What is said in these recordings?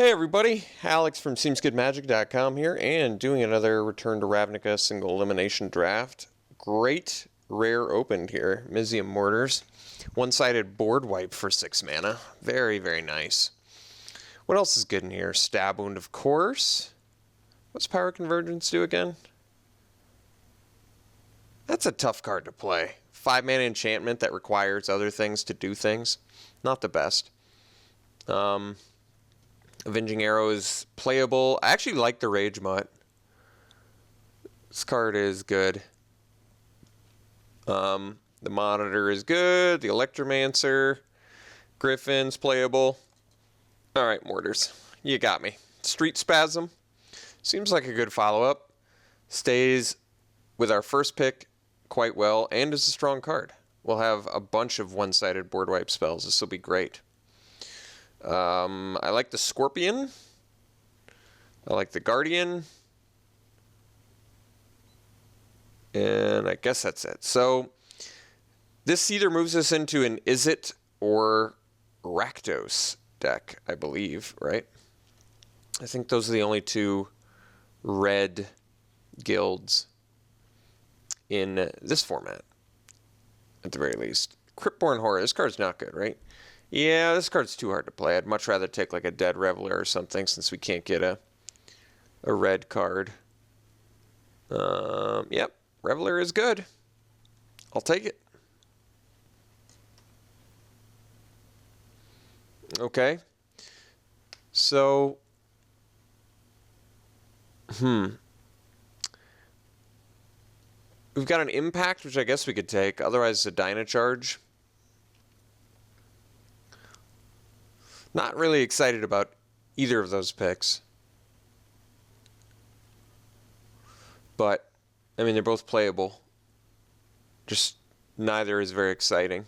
Hey everybody, Alex from SeemsGoodMagic.com here, and doing another Return to Ravnica single elimination draft. Great rare opened here, Mizium Mortars. One-sided board wipe for 6 mana. Very, very nice. What else is good in here? Stab Wound, of course. What's Power Convergence do again? That's a tough card to play. 5 mana enchantment that requires other things to do things. Not the best. Avenging Arrow is playable. I actually like the Rage Mutt. This card is good. The Monitor is good. The Electromancer. Griffin's playable. Alright, Mortars. You got me. Street Spasm. Seems like a good follow-up. Stays with our first pick quite well, and is a strong card. We'll have a bunch of one-sided board wipe spells. This will be great. I like the Scorpion. I like the Guardian. And I guess that's it. So this either moves us into an Izzet or Rakdos deck, I believe, right? I think those are the only two red guilds in this format, at the very least. Cryptborn Horror. This card's not good, right? Yeah, this card's too hard to play. I'd much rather take like a Dead Reveler or something, since we can't get a red card. Yep, Reveler is good. I'll take it. Okay. So, we've got an Impact, which I guess we could take. Otherwise, it's a Dynacharge. Not really excited about either of those picks. But, I mean, they're both playable. Just neither is very exciting.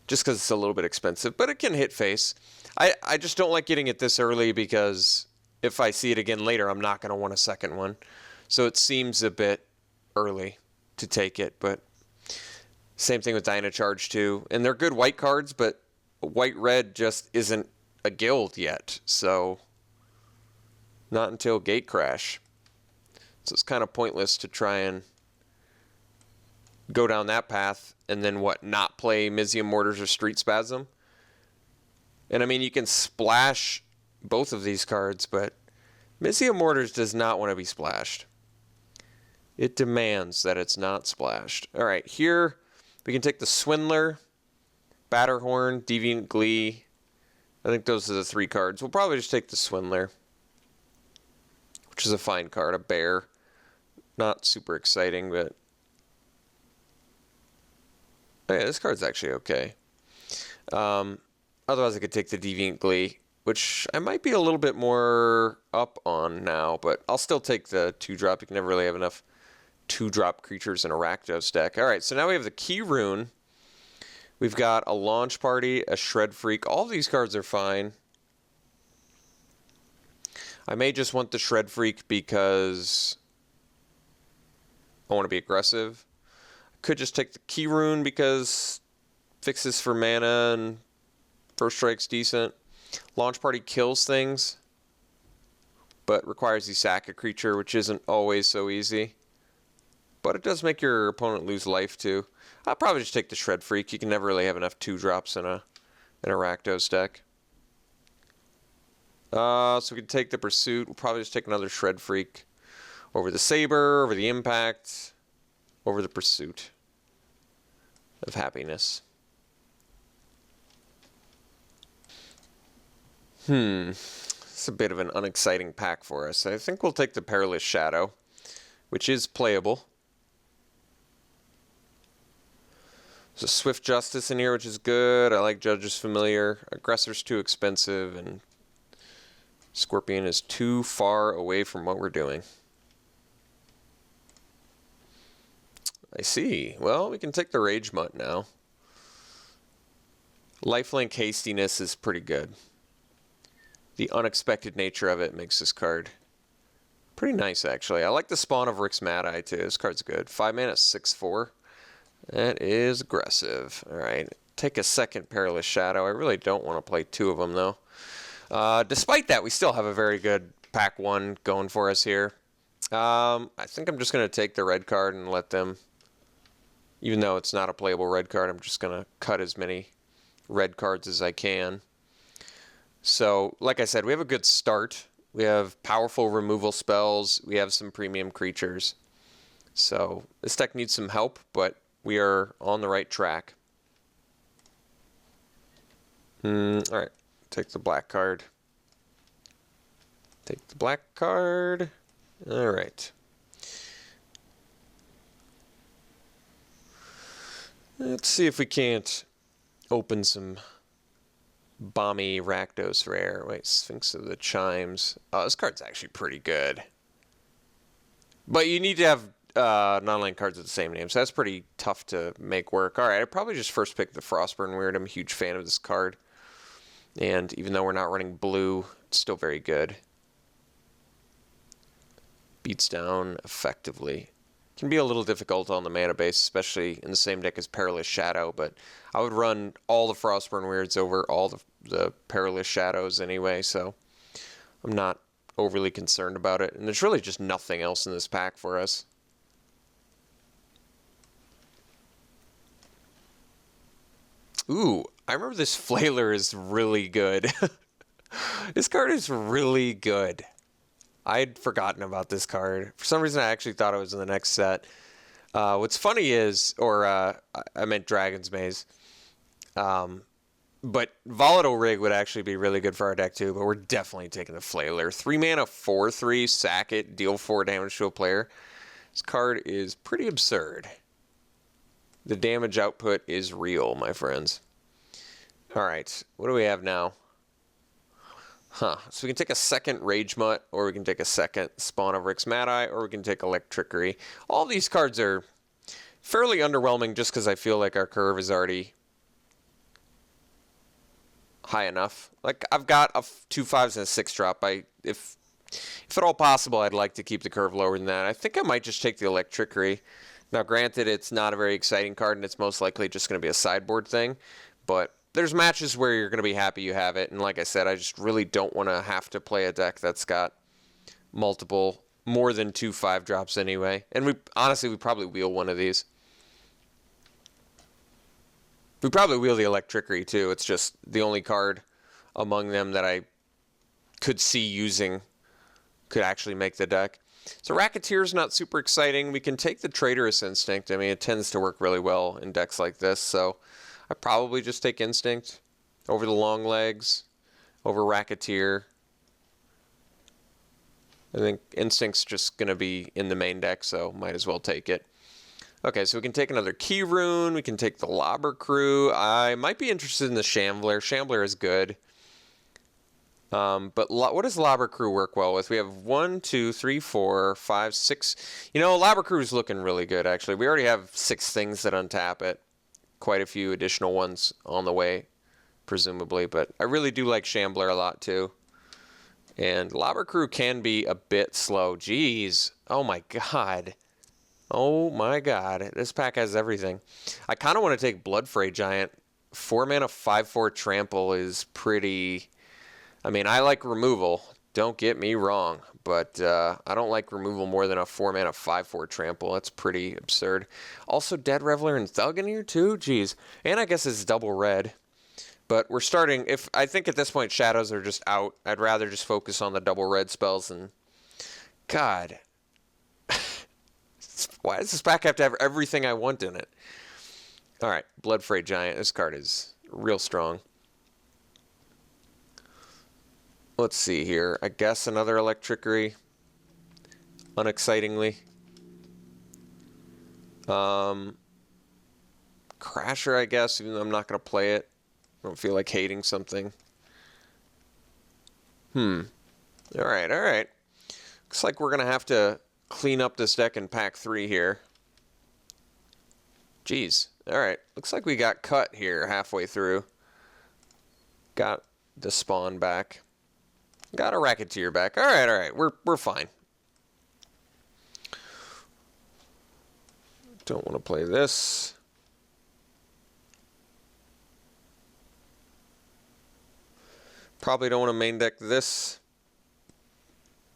Just because it's a little bit expensive. But it can hit face. I just don't like getting it this early because if I see it again later, I'm not going to want a second one. So it seems a bit early to take it. But same thing with Dynacharge too. And they're good white cards, but white-red just isn't a guild yet, so not until Gatecrash. So it's kind of pointless to try and go down that path and then what, not play Mizium Mortars or Street Spasm? And I mean, you can splash both of these cards, but Mizium Mortars does not want to be splashed. It demands that it's not splashed. All right, here we can take the Swindler, Batterhorn, Deviant Glee. I think those are the three cards. We'll probably just take the Swindler, which is a fine card. A bear. Not super exciting, but oh yeah, this card's actually okay. Otherwise, I could take the Deviant Glee, which I might be a little bit more up on now, but I'll still take the 2-drop. You can never really have enough 2-drop creatures in a Rakdos deck. All right, so now we have the Key Rune. We've got a Launch Party, a Shred Freak. All of these cards are fine. I may just want the Shred Freak because I want to be aggressive. I could just take the Key Rune because fixes for mana and First Strike's decent. Launch Party kills things, but requires you sack a creature, which isn't always so easy. But it does make your opponent lose life too. I'll probably just take the Shred Freak. You can never really have enough 2-drops in a Rakdos deck. So we can take the Pursuit. We'll probably just take another Shred Freak over the Saber, over the Impact, over the Pursuit of Happiness. It's a bit of an unexciting pack for us. I think we'll take the Perilous Shadow, which is playable. There's a Swift Justice in here, which is good. I like Judge's Familiar. Aggressor's too expensive, and Scorpion is too far away from what we're doing. I see. Well, we can take the Rage Mutt now. Lifelink Hastiness is pretty good. The unexpected nature of it makes this card pretty nice, actually. I like the Spawn of Rix Mad-Eye, too. This card's good. 5 mana, 6/4. That is aggressive. All right. Take a second Perilous Shadow. I really don't want to play 2 of them, though. Despite that, we still have a very good pack 1 going for us here. I think I'm just going to take the red card and let them, even though it's not a playable red card, I'm just going to cut as many red cards as I can. So, like I said, we have a good start. We have powerful removal spells. We have some premium creatures. So, this deck needs some help, but we are on the right track. Alright, take the black card. Take the black card. Alright. Let's see if we can't open some Balmy Rakdos rare. Wait, Sphinx of the Chimes. Oh, this card's actually pretty good. But you need to have non-land cards with the same name, so that's pretty tough to make work. Alright, I'd probably just first pick the Frostburn Weird. I'm a huge fan of this card. And even though we're not running blue, it's still very good. Beats down effectively. Can be a little difficult on the mana base, especially in the same deck as Perilous Shadow, but I would run all the Frostburn Weirds over all the Perilous Shadows anyway, so I'm not overly concerned about it. And there's really just nothing else in this pack for us. Ooh, I remember this Flailer is really good. This card is really good. I'd forgotten about this card. For some reason, I actually thought it was in the next set. What's funny is, I meant Dragon's Maze. But Volatile Rig would actually be really good for our deck too, but we're definitely taking the Flailer. 3 mana, 4/3, sack it, deal 4 damage to a player. This card is pretty absurd. The damage output is real, my friends. Alright, what do we have now? So we can take a second Rage Mutt, or we can take a second Spawn of Rix Mad-Eye, or we can take Electrickery. All these cards are fairly underwhelming just because I feel like our curve is already high enough. Like, I've got 2 5s and a 6-drop. If at all possible, I'd like to keep the curve lower than that. I think I might just take the Electrickery. Now, granted, it's not a very exciting card, and it's most likely just going to be a sideboard thing, but there's matches where you're going to be happy you have it, and like I said, I just really don't want to have to play a deck that's got more than 2 5-drops anyway. And we probably wheel one of these. We probably wheel the Electrickery too. It's just the only card among them that I could see using could actually make the deck. So Racketeer's not super exciting. We can take the Traitorous Instinct. I mean, it tends to work really well in decks like this, so I probably just take Instinct over the Long Legs, over Racketeer. I think Instinct's just going to be in the main deck, so might as well take it. Okay, so we can take another Key Rune. We can take the Lobber Crew. I might be interested in the Shambler. Shambler is good. But what does Lobber Crew work well with? We have 1, 2, 3, 4, 5, 6. You know, Lobber Crew is looking really good, actually. We already have 6 things that untap it. Quite a few additional ones on the way, presumably. But I really do like Shambler a lot, too. And Lobber Crew can be a bit slow. Jeez. Oh, my God. Oh, my God. This pack has everything. I kind of want to take Bloodfray Giant. 4 mana, 5/4 trample is pretty... I mean, I like removal, don't get me wrong, but I don't like removal more than a 4 mana 5/4 trample. That's pretty absurd. Also, Dead Reveler and Thug in here too? Jeez. And I guess it's double red. But we're starting, I think at this point shadows are just out. I'd rather just focus on the double red spells and... God. Why does this pack have to have everything I want in it? Alright, Bloodfray Giant. This card is real strong. Let's see here. I guess another Electrickery. Unexcitingly. Crasher, I guess, even though I'm not going to play it. I don't feel like hating something. Alright, alright. Looks like we're going to have to clean up this deck in pack 3 here. Jeez. Alright. Looks like we got cut here halfway through. Got the Spawn back. Got a Racketeer back. Alright, alright. We're fine. Don't want to play this. Probably don't want to main deck this.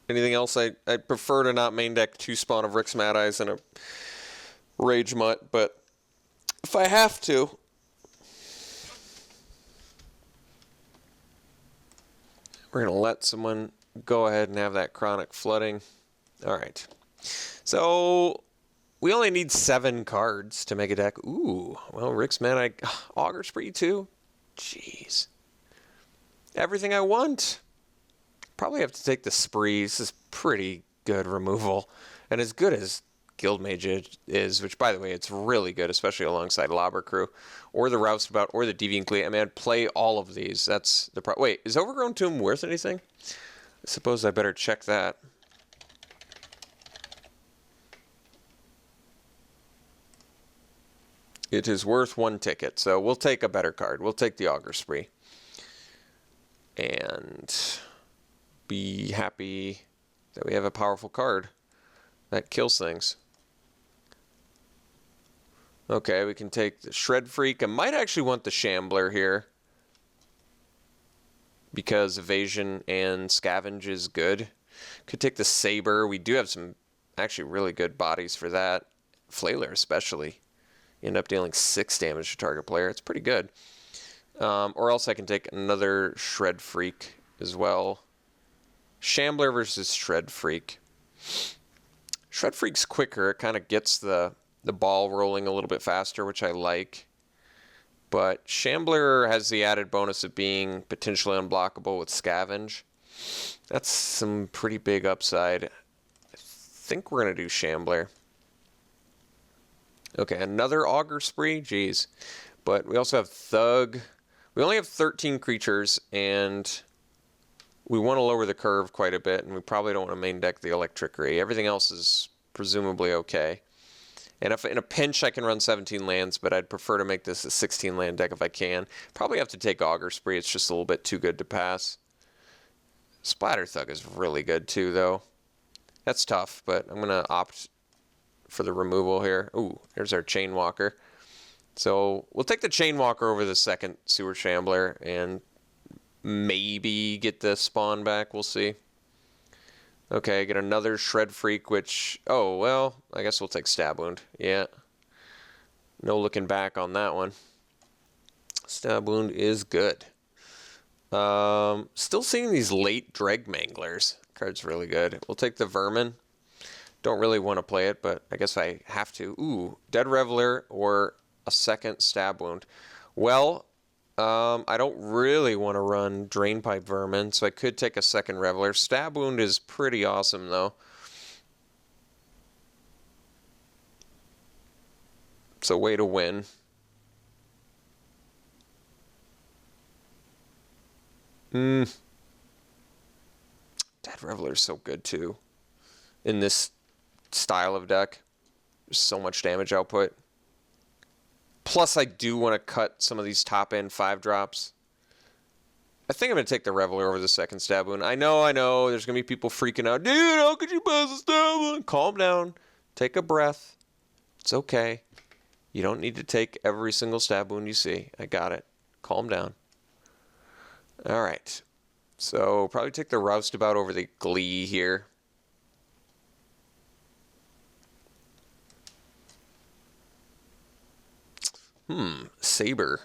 Anything else? I'd prefer to not main deck 2 Spawn of Rick's Mad Eyes and a Rage Mutt, but if I have to, we're going to let someone go ahead and have that Chronic Flooding. All right. So we only need 7 cards to make a deck. Ooh, well, Rick's Mad Eye, Augur Spree too. Jeez. Everything I want. Probably have to take the Spree. This is pretty good removal. And as good as Guildmage is, which, by the way, it's really good, especially alongside Lobber Crew, or the Roustabout, or the Deviant Glee. I mean, I'd play all of these. That's the Wait, is Overgrown Tomb worth anything? I suppose I better check that. It is worth 1 ticket, so we'll take a better card. We'll take the Augur Spree. And be happy that we have a powerful card that kills things. Okay, we can take the Shred Freak. I might actually want the Shambler here, because evasion and scavenge is good. Could take the Saber. We do have some actually really good bodies for that. Flailer especially. You end up dealing 6 damage to target player. It's pretty good. Or else I can take another Shred Freak as well. Shambler versus Shred Freak. Shred Freak's quicker. It kind of gets the ball rolling a little bit faster, which I like. But Shambler has the added bonus of being potentially unblockable with Scavenge. That's some pretty big upside. I think we're going to do Shambler. Okay, another Augur Spree. Jeez. But we also have Thug. We only have 13 creatures, and we want to lower the curve quite a bit, and we probably don't want to main deck the Electricity. Everything else is presumably okay. And if in a pinch I can run 17 lands, but I'd prefer to make this a 16 land deck if I can. Probably have to take Augur Spree. It's just a little bit too good to pass. Splatter Thug is really good too, though. That's tough, but I'm going to opt for the removal here. Ooh, there's our Chainwalker. So we'll take the Chainwalker over the second Sewer Shambler and maybe get the spawn back. We'll see. Okay, get another Shred Freak, which... Oh, well, I guess we'll take Stab Wound. Yeah. No looking back on that one. Stab Wound is good. Still seeing these late Dreg Manglers. Card's really good. We'll take the Vermin. Don't really want to play it, but I guess I have to. Ooh, Dead Reveler or a second Stab Wound. Well, I don't really want to run Drainpipe Vermin, so I could take a second Reveler. Stab Wound is pretty awesome, though. It's a way to win. Dead Reveler is so good, too. In this style of deck. There's so much damage output. Plus, I do want to cut some of these top-end 5-drops. I think I'm going to take the Reveler over the second Stab Wound. I know, there's going to be people freaking out. Dude, how could you pass a Stab Wound? Calm down. Take a breath. It's okay. You don't need to take every single Stab Wound you see. I got it. Calm down. All right. So, probably take the Roustabout over the Glee here. Saber.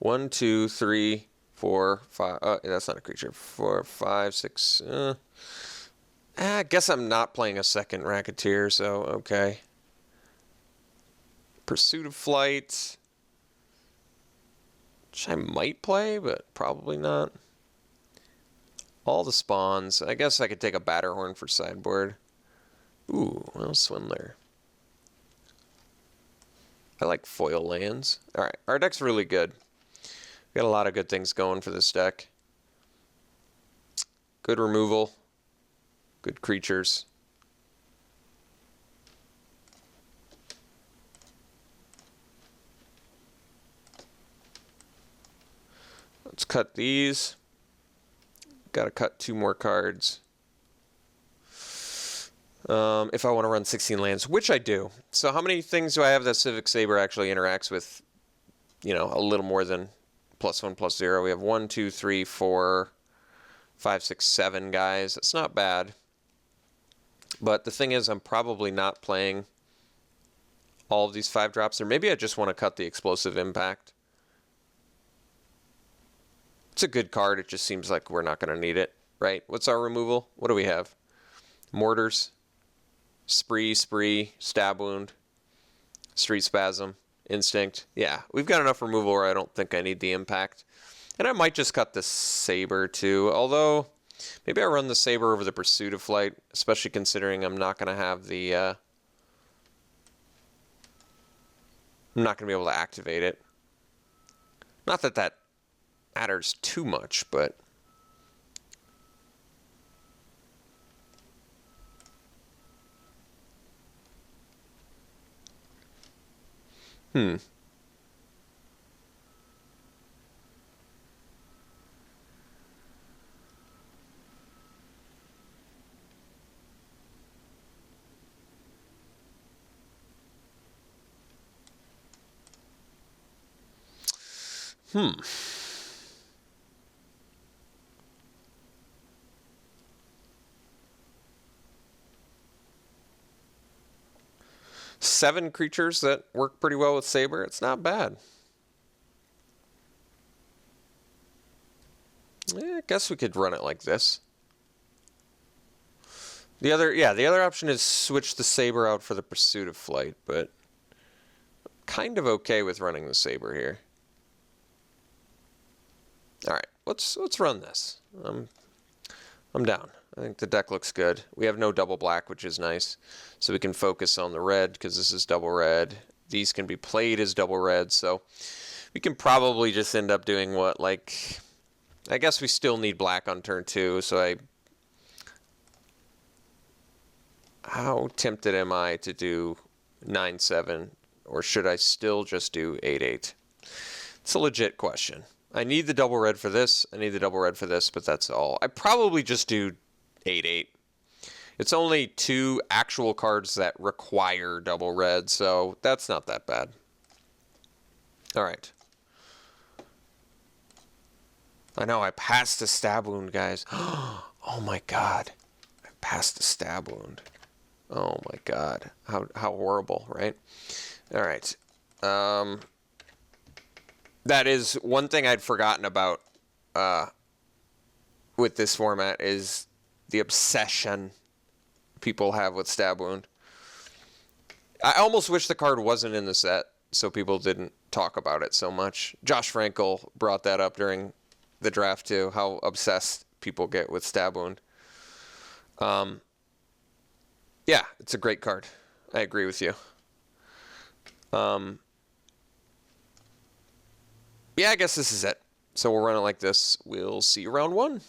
1, 2, 3, 4, 5. That's not a creature. 4, 5, 6. I guess I'm not playing a second Racketeer, so okay. Pursuit of Flight. Which I might play, but probably not. All the spawns. I guess I could take a Batterhorn for sideboard. Ooh, well, Swindler. I like foil lands. Alright, our deck's really good. We got a lot of good things going for this deck. Good removal. Good creatures. Let's cut these. Gotta cut 2 more cards. If I want to run 16 lands, which I do. So how many things do I have that Civic Saber actually interacts with, you know, a little more than +1/+0? We have 1, 2, 3, 4, 5, 6, 7 guys. That's not bad. But the thing is, I'm probably not playing all of these 5 drops. Or maybe I just want to cut the explosive impact. It's a good card. It just seems like we're not going to need it, right? What's our removal? What do we have? Mortars, Spree, Stab Wound, Street Spasm, Instinct. Yeah, we've got enough removal where I don't think I need the impact. And I might just cut the Saber too, although maybe I run the Saber over the Pursuit of Flight, especially considering I'm not going to have the... I'm not going to be able to activate it. Not that that matters too much, but... Hmm. Hmm. Seven creatures that work pretty well with Saber. It's not bad. I guess we could run it like this. The other option is switch the Saber out for the Pursuit of Flight, but I'm kind of okay with running the Saber here. All right, let's run this. I'm down. I think the deck looks good. We have no double black, which is nice. So we can focus on the red because this is double red. These can be played as double red, so we can probably just end up doing what, like... I guess we still need black on turn 2, so how tempted am I to do 9-7, or should I still just do 8-8? It's a legit question. I need the double red for this, I need the double red for this, but that's all. I probably just do 8-8. It's only 2 actual cards that require double red, so that's not that bad. All right. I know, I passed the Stab Wound, guys. Oh my god. I passed the Stab Wound. Oh my god. How horrible, right? All right. That is one thing I'd forgotten about with this format is the obsession people have with Stab Wound. I almost wish the card wasn't in the set so people didn't talk about it so much. Josh Frankel brought that up during the draft too, how obsessed people get with Stab Wound. Yeah, it's a great card. I agree with you. Yeah, I guess this is it. So we'll run it like this. We'll see you round 1.